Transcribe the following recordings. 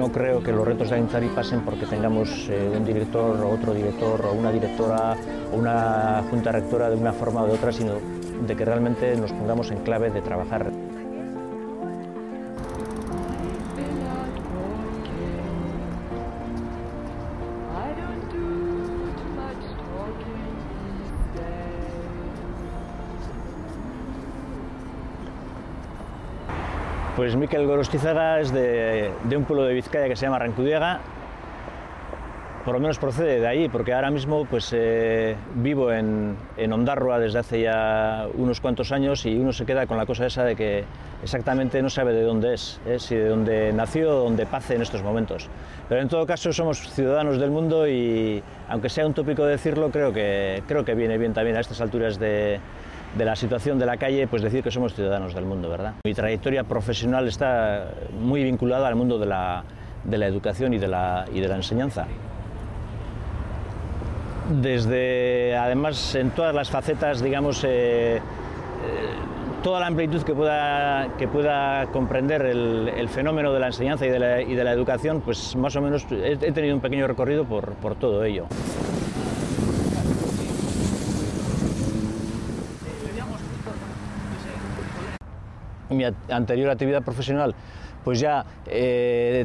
no creo que los retos de Agintzari pasen porque tengamos un director o otro director o una directora o una junta rectora de una forma o de otra, sino de que realmente nos pongamos en clave de trabajar. Pues Mikel Gorostizaga es de un pueblo de Vizcaya que se llama Arrankudiaga. Por lo menos procede de ahí, porque ahora mismo pues, vivo en Ondarroa desde hace ya unos cuantos años y uno se queda con la cosa esa de que exactamente no sabe de dónde es, si de dónde nació o dónde pace en estos momentos. Pero en todo caso somos ciudadanos del mundo y, aunque sea un tópico decirlo, creo que viene bien también a estas alturas de la situación de la calle, pues decir que somos ciudadanos del mundo, ¿verdad? Mi trayectoria profesional está muy vinculada al mundo de la educación y de la enseñanza. Desde, además, en todas las facetas, digamos, toda la amplitud que pueda comprender el fenómeno de la enseñanza y de la educación, pues más o menos he tenido un pequeño recorrido por todo ello. Mi anterior actividad profesional pues ya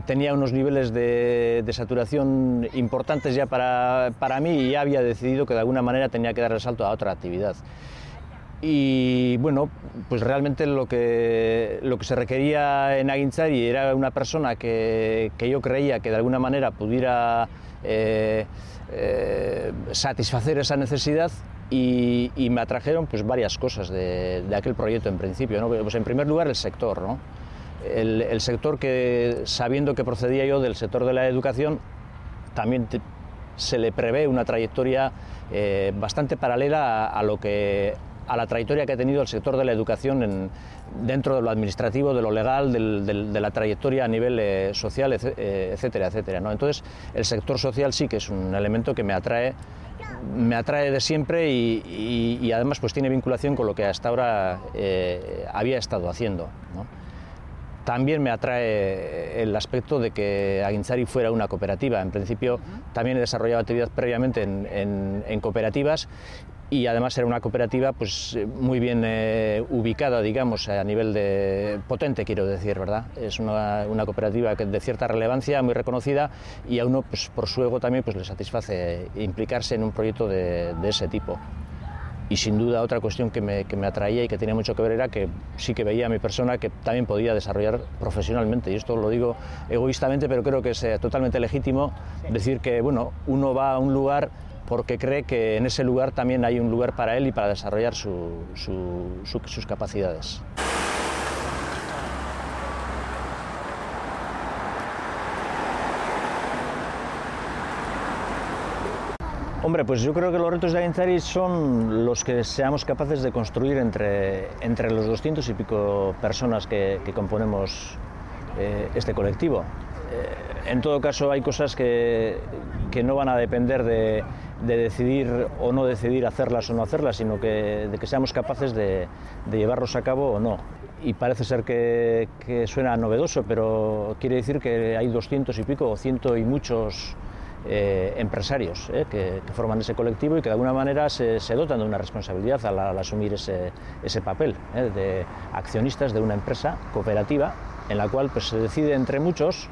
tenía unos niveles de saturación importantes ya para mí y ya había decidido que de alguna manera tenía que dar el salto a otra actividad. Y bueno, pues realmente lo que se requería en Agintzari era una persona que yo creía que de alguna manera pudiera satisfacer esa necesidad. Y me atrajeron pues varias cosas de aquel proyecto en principio, ¿no? Pues en primer lugar el sector, ¿no? El sector que, sabiendo que procedía yo del sector de la educación, también se le prevé una trayectoria bastante paralela a la trayectoria que ha tenido el sector de la educación dentro de lo administrativo, de lo legal, de la trayectoria a nivel social, etcétera, etcétera, ¿no? Entonces el sector social sí que es un elemento que me atrae de siempre y además pues tiene vinculación con lo que hasta ahora había estado haciendo, ¿no? También me atrae el aspecto de que Agintzari fuera una cooperativa. En principio también he desarrollado actividad previamente en cooperativas y además era una cooperativa pues muy bien ubicada, digamos, a nivel de potente, quiero decir, ¿verdad? Es una cooperativa de cierta relevancia, muy reconocida, y a uno pues por su ego también pues le satisface implicarse en un proyecto de ese tipo. Y sin duda otra cuestión que me atraía y que tenía mucho que ver era que sí que veía a mi persona que también podía desarrollar profesionalmente, y esto lo digo egoístamente, pero creo que es totalmente legítimo decir que bueno, uno va a un lugar porque cree que en ese lugar también hay un lugar para él y para desarrollar sus capacidades. Hombre, pues yo creo que los retos de Agintzari son los que seamos capaces de construir entre los 200 y pico personas que componemos este colectivo. En todo caso, hay cosas que no van a depender de decidir o no decidir hacerlas o no hacerlas, sino de que seamos capaces de llevarlos a cabo o no. Y parece ser que suena novedoso, pero quiere decir que hay 200 y pico o 100 y muchos empresarios que forman ese colectivo y que de alguna manera se dotan de una responsabilidad al asumir ese papel de accionistas de una empresa cooperativa en la cual pues, se decide entre muchos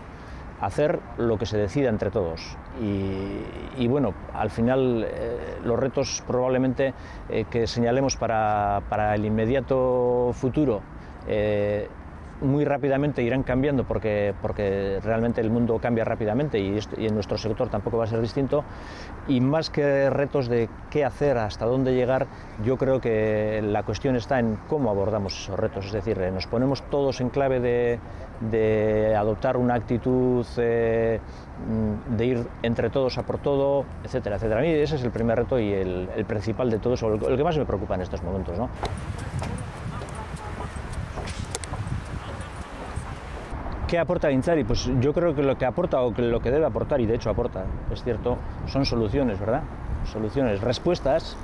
hacer lo que se decida entre todos. Y bueno, al final los retos probablemente que señalemos para el inmediato futuro muy rápidamente irán cambiando porque realmente el mundo cambia rápidamente y en nuestro sector tampoco va a ser distinto, y más que retos de qué hacer, hasta dónde llegar, yo creo que la cuestión está en cómo abordamos esos retos, es decir, nos ponemos todos en clave de adoptar una actitud de ir entre todos a por todo, etcétera, etcétera. A mí ese es el primer reto y el principal de todos, el que más me preocupa en estos momentos, ¿no? ¿Qué aporta Agintzari? Pues yo creo que lo que aporta o que lo que debe aportar, y de hecho aporta, es cierto, son soluciones, ¿verdad? Soluciones, respuestas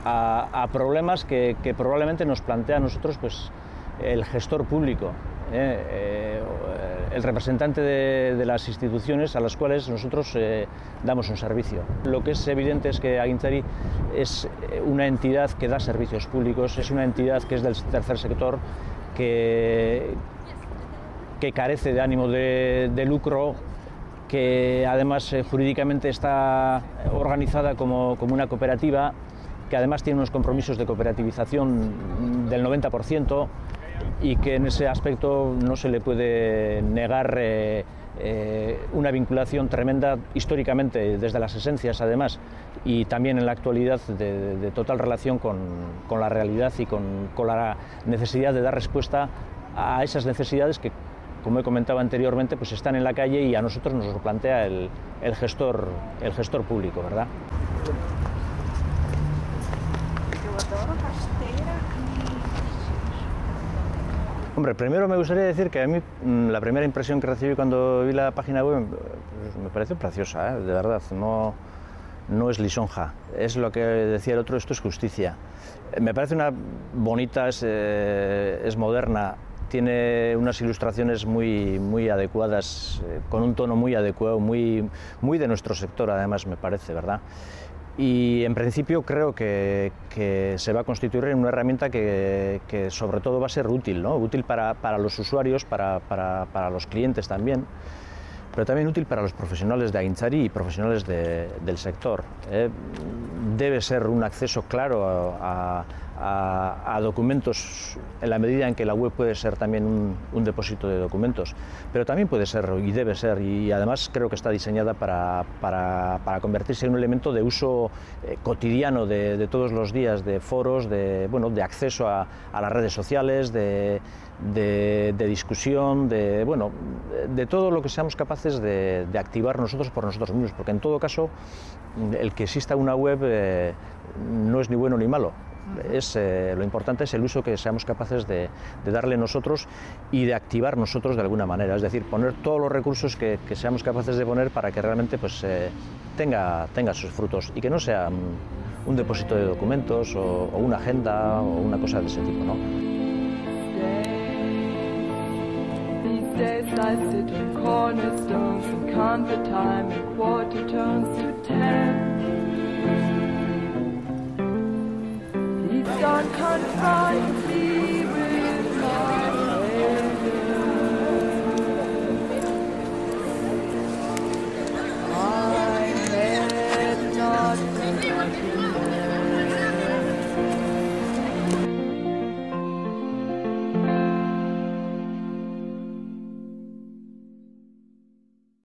a problemas que probablemente nos plantea a nosotros pues, el gestor público, el representante de las instituciones a las cuales nosotros damos un servicio. Lo que es evidente es que Agintzari es una entidad que da servicios públicos, es una entidad que es del tercer sector, que carece de ánimo de lucro, que además jurídicamente está organizada como una cooperativa, que además tiene unos compromisos de cooperativización del 90%, y que en ese aspecto no se le puede negar una vinculación tremenda históricamente, desde las esencias además, y también en la actualidad de total relación con la realidad y con la necesidad de dar respuesta a esas necesidades que, como he comentado anteriormente, pues están en la calle y a nosotros nos lo plantea el gestor público, ¿verdad? Hombre, primero me gustaría decir que a mí la primera impresión que recibí cuando vi la página web pues me pareció preciosa, de verdad, no es lisonja, es lo que decía el otro, esto es justicia. Me parece una bonita, es moderna, tiene unas ilustraciones muy adecuadas, con un tono muy adecuado, muy de nuestro sector además, me parece, ¿verdad? Y en principio creo que se va a constituir en una herramienta que sobre todo va a ser útil, ¿no? Útil para los usuarios, para los clientes también, pero también útil para los profesionales de Agintzari y profesionales del sector. Debe ser un acceso claro a documentos, en la medida en que la web puede ser también un depósito de documentos, pero también puede ser y debe ser, y además creo que está diseñada para convertirse en un elemento de uso cotidiano de todos los días, de foros, de acceso a las redes sociales, de discusión, de todo lo que seamos capaces de activar nosotros por nosotros mismos, porque en todo caso el que exista una web no es ni bueno ni malo. Lo importante es el uso que seamos capaces de darle nosotros y de activar nosotros de alguna manera, es decir, poner todos los recursos que seamos capaces de poner para que realmente pues, tenga sus frutos y que no sea un depósito de documentos o una agenda o una cosa de ese tipo, ¿no? Don't confront